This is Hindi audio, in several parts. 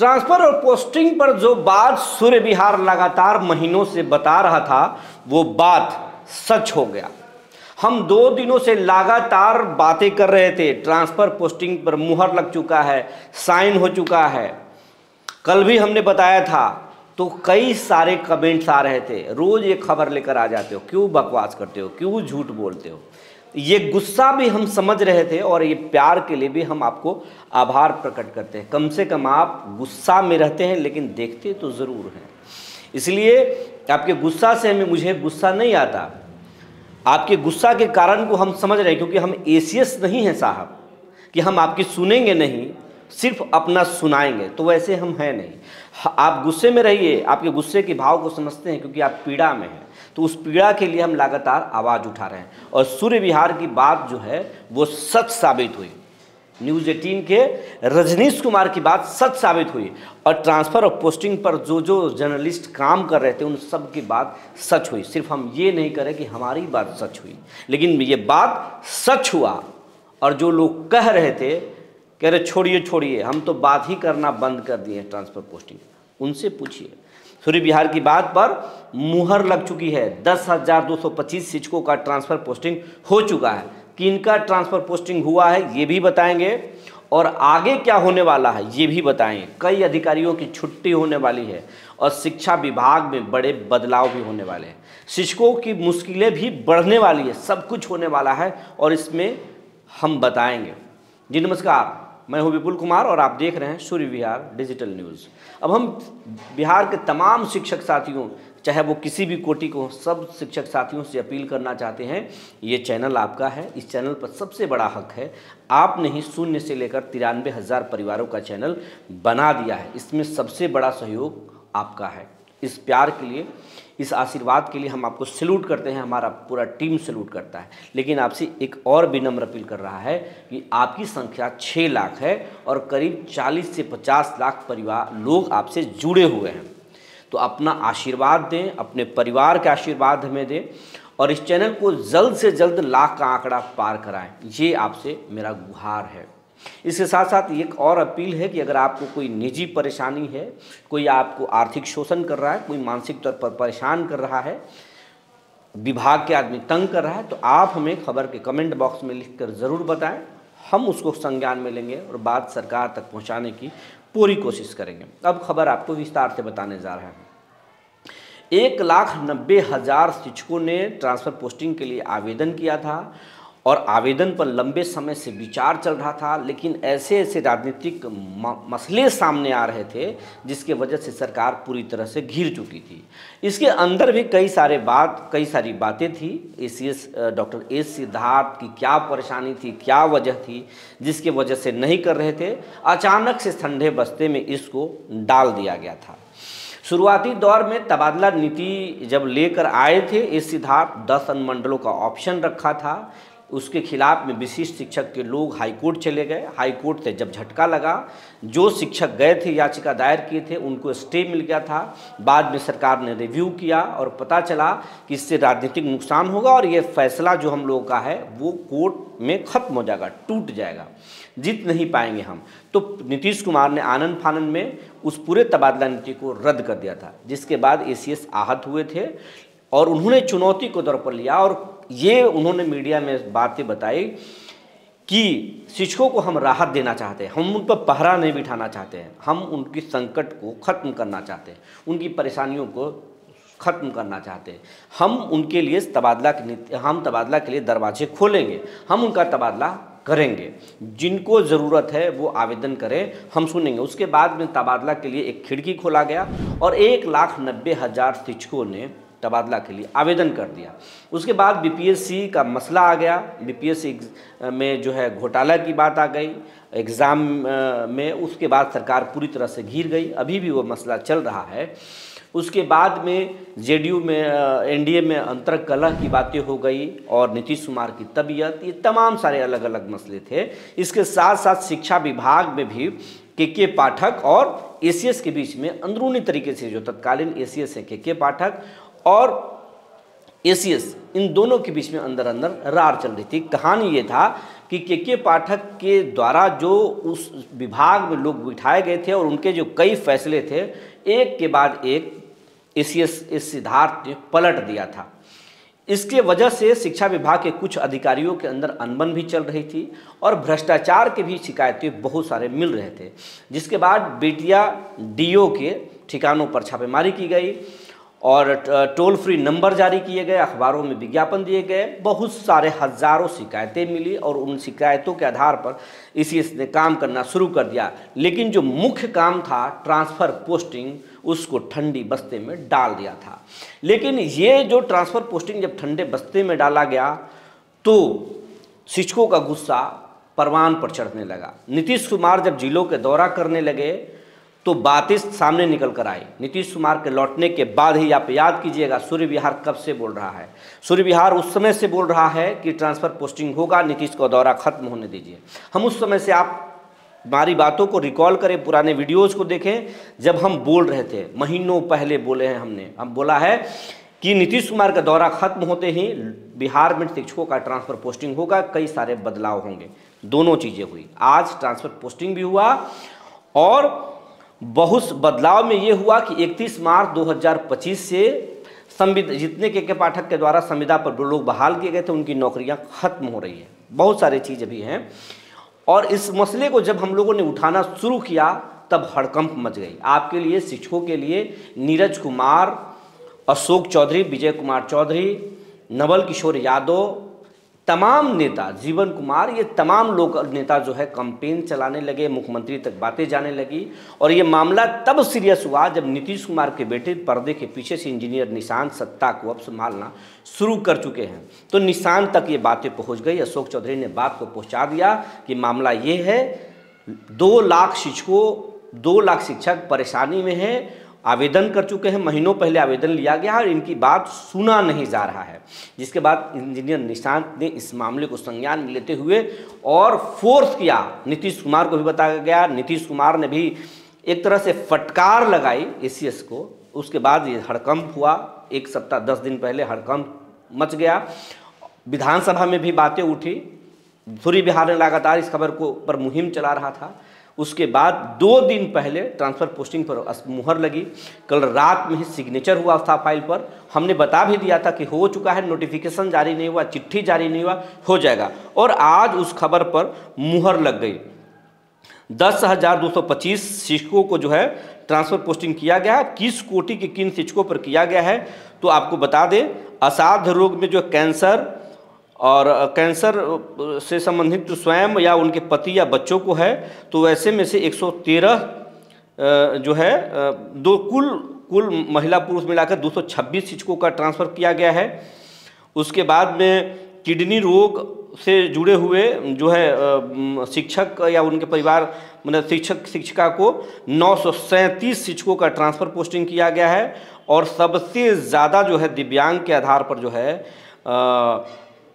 ट्रांसफर और पोस्टिंग पर जो बात सूर्य विहार लगातार महीनों से बता रहा था वो बात सच हो गया। हम 2 दिनों से लगातार बातें कर रहे थे, ट्रांसफर पोस्टिंग पर मुहर लग चुका है, साइन हो चुका है। कल भी हमने बताया था, तो कई सारे कमेंट्स आ रहे थे, रोज एक खबर लेकर आ जाते हो, क्यों बकवास करते हो, क्यों झूठ बोलते हो। ये गुस्सा भी हम समझ रहे थे और ये प्यार के लिए भी हम आपको आभार प्रकट करते हैं। कम से कम आप गुस्सा में रहते हैं लेकिन देखते तो ज़रूर हैं। इसलिए आपके गुस्सा से मुझे गुस्सा नहीं आता, आपके गुस्सा के कारण को हम समझ रहे हैं, क्योंकि हम एसीएस नहीं हैं साहब कि हम आपकी सुनेंगे नहीं, सिर्फ अपना सुनाएंगे, तो वैसे हम हैं नहीं। आप गुस्से में रहिए, आपके गुस्से के भाव को समझते हैं, क्योंकि आप पीड़ा में हैं, तो उस पीड़ा के लिए हम लगातार आवाज़ उठा रहे हैं। और सूर्य विहार की बात जो है वो सच साबित हुई, न्यूज़ 18 के रजनीश कुमार की बात सच साबित हुई, और ट्रांसफ़र और पोस्टिंग पर जो जो जर्नलिस्ट काम कर रहे थे उन सब की बात सच हुई। सिर्फ हम ये नहीं करें कि हमारी बात सच हुई, लेकिन ये बात सच हुआ। और जो लोग कह रहे थे, कह रहे छोड़िए छोड़िए, हम तो बात ही करना बंद कर दिए ट्रांसफ़र पोस्टिंग, उनसे पूछिए। सूर्य विहार की बात पर मुहर लग चुकी है। 10,225 शिक्षकों का ट्रांसफ़र पोस्टिंग हो चुका है। किनका ट्रांसफ़र पोस्टिंग हुआ है ये भी बताएंगे, और आगे क्या होने वाला है ये भी बताएंगे। कई अधिकारियों की छुट्टी होने वाली है और शिक्षा विभाग में बड़े बदलाव भी होने वाले हैं। शिक्षकों की मुश्किलें भी बढ़ने वाली है, सब कुछ होने वाला है और इसमें हम बताएंगे। जी नमस्कार, मैं हूं विपुल कुमार और आप देख रहे हैं सूर्य विहार डिजिटल न्यूज़। अब हम बिहार के तमाम शिक्षक साथियों, चाहे वो किसी भी कोटि को, सब शिक्षक साथियों से अपील करना चाहते हैं, ये चैनल आपका है। इस चैनल पर सबसे बड़ा हक है, आपने ही 0 से लेकर 93,000 परिवारों का चैनल बना दिया है। इसमें सबसे बड़ा सहयोग आपका है। इस प्यार के लिए, इस आशीर्वाद के लिए हम आपको सैल्यूट करते हैं, हमारा पूरा टीम सैल्यूट करता है। लेकिन आपसे एक और विनम्र अपील कर रहा है कि आपकी संख्या 6 लाख है और करीब 40 से 50 लाख परिवार लोग आपसे जुड़े हुए हैं, तो अपना आशीर्वाद दें, अपने परिवार का आशीर्वाद हमें दें और इस चैनल को जल्द से जल्द लाख का आंकड़ा पार कराएं, ये आपसे मेरा गुहार है। इसके साथ साथ एक और अपील है कि अगर आपको कोई निजी परेशानी है, कोई आपको आर्थिक शोषण कर रहा है, कोई मानसिक तौर पर परेशान कर रहा है, विभाग के आदमी तंग कर रहा है, तो आप हमें खबर के कमेंट बॉक्स में लिखकर ज़रूर बताएं। हम उसको संज्ञान में लेंगे और बात सरकार तक पहुंचाने की पूरी कोशिश करेंगे। अब खबर आपको विस्तार से बताने जा रहा है। 1,90,000 शिक्षकों ने ट्रांसफ़र पोस्टिंग के लिए आवेदन किया था और आवेदन पर लंबे समय से विचार चल रहा था, लेकिन ऐसे ऐसे राजनीतिक मसले सामने आ रहे थे जिसके वजह से सरकार पूरी तरह से घिर चुकी थी। इसके अंदर भी कई सारी बातें थी। एसीएस डॉक्टर एस सिद्धार्थ की क्या परेशानी थी, क्या वजह थी जिसके वजह से नहीं कर रहे थे। अचानक से ठंडे बस्ते में इसको डाल दिया गया था। शुरुआती दौर में तबादला नीति जब लेकर आए थे एस सिद्धार्थ, 10 अनुमंडलों का ऑप्शन रखा था। उसके खिलाफ में विशिष्ट शिक्षक के लोग हाईकोर्ट चले गए। हाईकोर्ट से जब झटका लगा, जो शिक्षक गए थे याचिका दायर किए थे उनको स्टे मिल गया था। बाद में सरकार ने रिव्यू किया और पता चला कि इससे राजनीतिक नुकसान होगा और ये फैसला जो हम लोगों का है वो कोर्ट में ख़त्म हो जाएगा, टूट जाएगा, जीत नहीं पाएंगे हम। तो नीतीश कुमार ने आनन फानन में उस पूरे तबादला नीति को रद्द कर दिया था, जिसके बाद एसीएस आहत हुए थे और उन्होंने चुनौती को दौर पर लिया और ये उन्होंने मीडिया में बातें बताई कि शिक्षकों को हम राहत देना चाहते हैं, हम उन पर पहरा नहीं बिठाना चाहते हैं, हम उनकी संकट को ख़त्म करना चाहते हैं, उनकी परेशानियों को ख़त्म करना चाहते हैं। हम उनके लिए तबादला के लिए दरवाजे खोलेंगे, हम उनका तबादला करेंगे। जिनको ज़रूरत है वो आवेदन करें, हम सुनेंगे। उसके बाद में तबादला के लिए एक खिड़की खोला गया और 1,90,000 शिक्षकों ने तबादला के लिए आवेदन कर दिया। उसके बाद बीपीएससी का मसला आ गया। बीपीएससी में जो है घोटाला की बात आ गई एग्ज़ाम में। उसके बाद सरकार पूरी तरह से घिर गई, अभी भी वो मसला चल रहा है। उसके बाद में जेडीयू में एनडीए में अंतर्कलह की बातें हो गई और नीतीश कुमार की तबीयत, ये तमाम सारे अलग अलग मसले थे। इसके साथ साथ शिक्षा विभाग में भी के पाठक और एसीएस के बीच में अंदरूनी तरीके से, जो तत्कालीन एसीएस है के पाठक और एसीएस, इन दोनों के बीच में अंदर अंदर रार चल रही थी। कहानी ये था कि के पाठक के द्वारा जो उस विभाग में लोग बिठाए गए थे और उनके जो कई फैसले थे, एक के बाद एक इस सिद्धार्थ ने पलट दिया था। इसके वजह से शिक्षा विभाग के कुछ अधिकारियों के अंदर अनबन भी चल रही थी और भ्रष्टाचार के भी शिकायतें बहुत सारे मिल रहे थे, जिसके बाद बेटिया डीओ के ठिकानों पर छापेमारी की गई और टोल फ्री नंबर जारी किए गए, अखबारों में विज्ञापन दिए गए, बहुत सारे हजारों शिकायतें मिली और उन शिकायतों के आधार पर ईसीएस ने काम करना शुरू कर दिया। लेकिन जो मुख्य काम था ट्रांसफ़र पोस्टिंग, उसको ठंडी बस्ते में डाल दिया था। लेकिन ये जो ट्रांसफ़र पोस्टिंग जब ठंडे बस्ते में डाला गया तो शिक्षकों का गुस्सा परवान पर चढ़ने लगा। नीतीश कुमार जब जिलों के दौरा करने लगे तो बातें सामने निकल कर आई। नीतीश कुमार के लौटने के बाद ही, आप याद कीजिएगा, सूर्य विहार कब से बोल रहा है? सूर्य विहार उस समय से बोल रहा है कि ट्रांसफ़र पोस्टिंग होगा, नीतीश का दौरा खत्म होने दीजिए। हम उस समय से, आप हमारी बातों को रिकॉल करें, पुराने वीडियोज़ को देखें, जब हम बोल रहे थे, महीनों पहले बोले हैं हम बोला है कि नीतीश कुमार का दौरा खत्म होते ही बिहार में शिक्षकों का ट्रांसफ़र पोस्टिंग होगा, कई सारे बदलाव होंगे। दोनों चीज़ें हुई। आज ट्रांसफ़र पोस्टिंग भी हुआ और बहुत बदलाव में ये हुआ कि 31 मार्च 2025 से जितने के पाठक के द्वारा संविदा पर लोग बहाल किए गए थे, उनकी नौकरियां खत्म हो रही है। बहुत सारी चीज़ें भी हैं और इस मसले को जब हम लोगों ने उठाना शुरू किया तब हड़कंप मच गई। आपके लिए, शिक्षकों के लिए नीरज कुमार, अशोक चौधरी, विजय कुमार चौधरी, नवल किशोर यादव, तमाम नेता, जीवन कुमार, ये तमाम लोग नेता जो है कैंपेन चलाने लगे, मुख्यमंत्री तक बातें जाने लगी। और ये मामला तब सीरियस हुआ जब नीतीश कुमार के बेटे पर्दे के पीछे से इंजीनियर निशांत सत्ता को अब संभालना शुरू कर चुके हैं। तो निशांत तक ये बातें पहुंच गई। अशोक चौधरी ने बात को पहुंचा दिया कि मामला ये है, 2 लाख शिक्षकों, 2 लाख शिक्षक परेशानी में हैं, आवेदन कर चुके हैं, महीनों पहले आवेदन लिया गया और इनकी बात सुना नहीं जा रहा है। जिसके बाद इंजीनियर निशांत ने इस मामले को संज्ञान में लेते हुए और फोर्स किया, नीतीश कुमार को भी बताया गया, नीतीश कुमार ने भी एक तरह से फटकार लगाई ईसीएस को। उसके बाद ये हड़कंप हुआ। 1 सप्ताह 10 दिन पहले हड़कंप मच गया। विधानसभा में भी बातें उठी। सूर्य विहार ने लगातार इस खबर को पर मुहिम चला रहा था। उसके बाद 2 दिन पहले ट्रांसफ़र पोस्टिंग पर मुहर लगी। कल रात में ही सिग्नेचर हुआ था फाइल पर। हमने बता भी दिया था कि हो चुका है, नोटिफिकेशन जारी नहीं हुआ, चिट्ठी जारी नहीं हुआ, हो जाएगा। और आज उस खबर पर मुहर लग गई। 10,225 शिक्षकों को जो है ट्रांसफ़र पोस्टिंग किया गया है। किस कोटि के किन शिक्षकों पर किया गया है तो आपको बता दें, असाध्य रोग में जो कैंसर और कैंसर से संबंधित जो स्वयं या उनके पति या बच्चों को है, तो वैसे में से 113 जो है कुल महिला पुरुष मिलाकर 226 शिक्षकों का ट्रांसफ़र किया गया है। उसके बाद में किडनी रोग से जुड़े हुए जो है शिक्षक या उनके परिवार, मतलब शिक्षक शिक्षिका को 937 शिक्षकों का ट्रांसफ़र पोस्टिंग किया गया है। और सबसे ज़्यादा जो है दिव्यांग के आधार पर जो है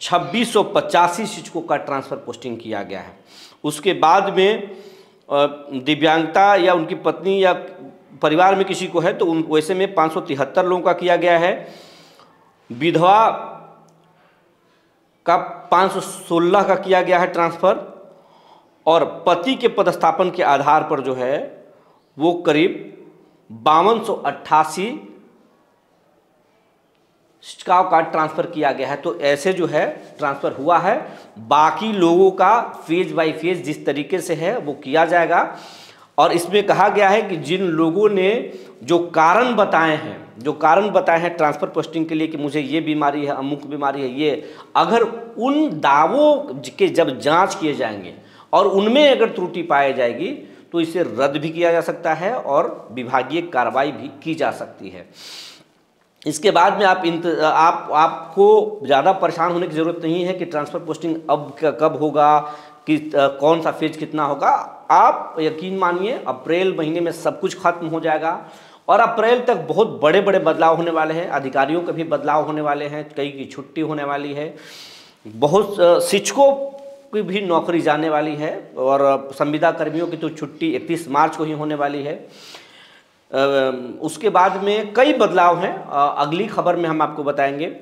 2685 शिक्षकों का ट्रांसफ़र पोस्टिंग किया गया है। उसके बाद में दिव्यांगता या उनकी पत्नी या परिवार में किसी को है तो उन वैसे में 573 लोगों का किया गया है। विधवा का 516 का किया गया है ट्रांसफ़र। और पति के पदस्थापन के आधार पर जो है वो करीब 5288 शिक्षकों का ट्रांसफ़र किया गया है। तो ऐसे जो है ट्रांसफ़र हुआ है। बाकी लोगों का फेज बाय फेज जिस तरीके से है वो किया जाएगा। और इसमें कहा गया है कि जिन लोगों ने जो कारण बताए हैं ट्रांसफ़र पोस्टिंग के लिए कि मुझे ये बीमारी है, अमुक बीमारी है, ये अगर उन दावों के जब जांच किए जाएंगे और उनमें अगर त्रुटि पाई जाएगी तो इसे रद्द भी किया जा सकता है और विभागीय कार्रवाई भी की जा सकती है। इसके बाद में आपको ज़्यादा परेशान होने की ज़रूरत नहीं है कि ट्रांसफ़र पोस्टिंग अब कब होगा, कि कौन सा फेज कितना होगा। आप यकीन मानिए अप्रैल महीने में सब कुछ खत्म हो जाएगा और अप्रैल तक बहुत बड़े बड़े बदलाव होने वाले हैं। अधिकारियों के भी बदलाव होने वाले हैं, कई की छुट्टी होने वाली है, बहुत शिक्षकों की भी नौकरी जाने वाली है और संविदा कर्मियों की तो छुट्टी 31 मार्च को ही होने वाली है। उसके बाद में कई बदलाव हैं। अगली खबर में हम आपको बताएंगे।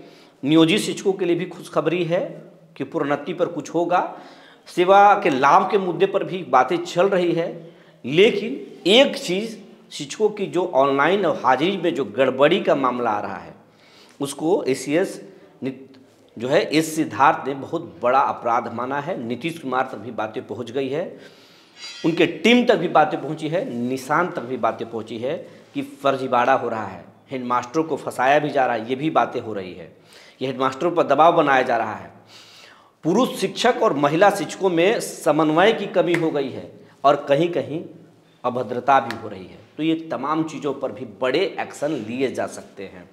नियोजित शिक्षकों के लिए भी खुशखबरी है कि प्रोन्नति पर कुछ होगा। सेवा के लाभ के मुद्दे पर भी बातें चल रही है। लेकिन एक चीज़, शिक्षकों की जो ऑनलाइन हाजिरी में जो गड़बड़ी का मामला आ रहा है, उसको एसीएस जो है एस सिद्धार्थ ने बहुत बड़ा अपराध माना है। नीतीश कुमार तक भी बातें पहुंच गई है, उनके टीम तक भी बातें पहुंची है, निशान तक भी बातें पहुंची है कि फर्जीवाड़ा हो रहा है, हेडमास्टरों को फंसाया भी जा रहा है, ये भी बातें हो रही है, ये हेडमास्टरों पर दबाव बनाया जा रहा है। पुरुष शिक्षक और महिला शिक्षकों में समन्वय की कमी हो गई है और कहीं कहीं अभद्रता भी हो रही है। तो ये तमाम चीज़ों पर भी बड़े एक्शन लिए जा सकते हैं।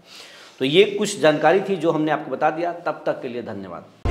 तो ये कुछ जानकारी थी जो हमने आपको बता दिया। तब तक के लिए धन्यवाद।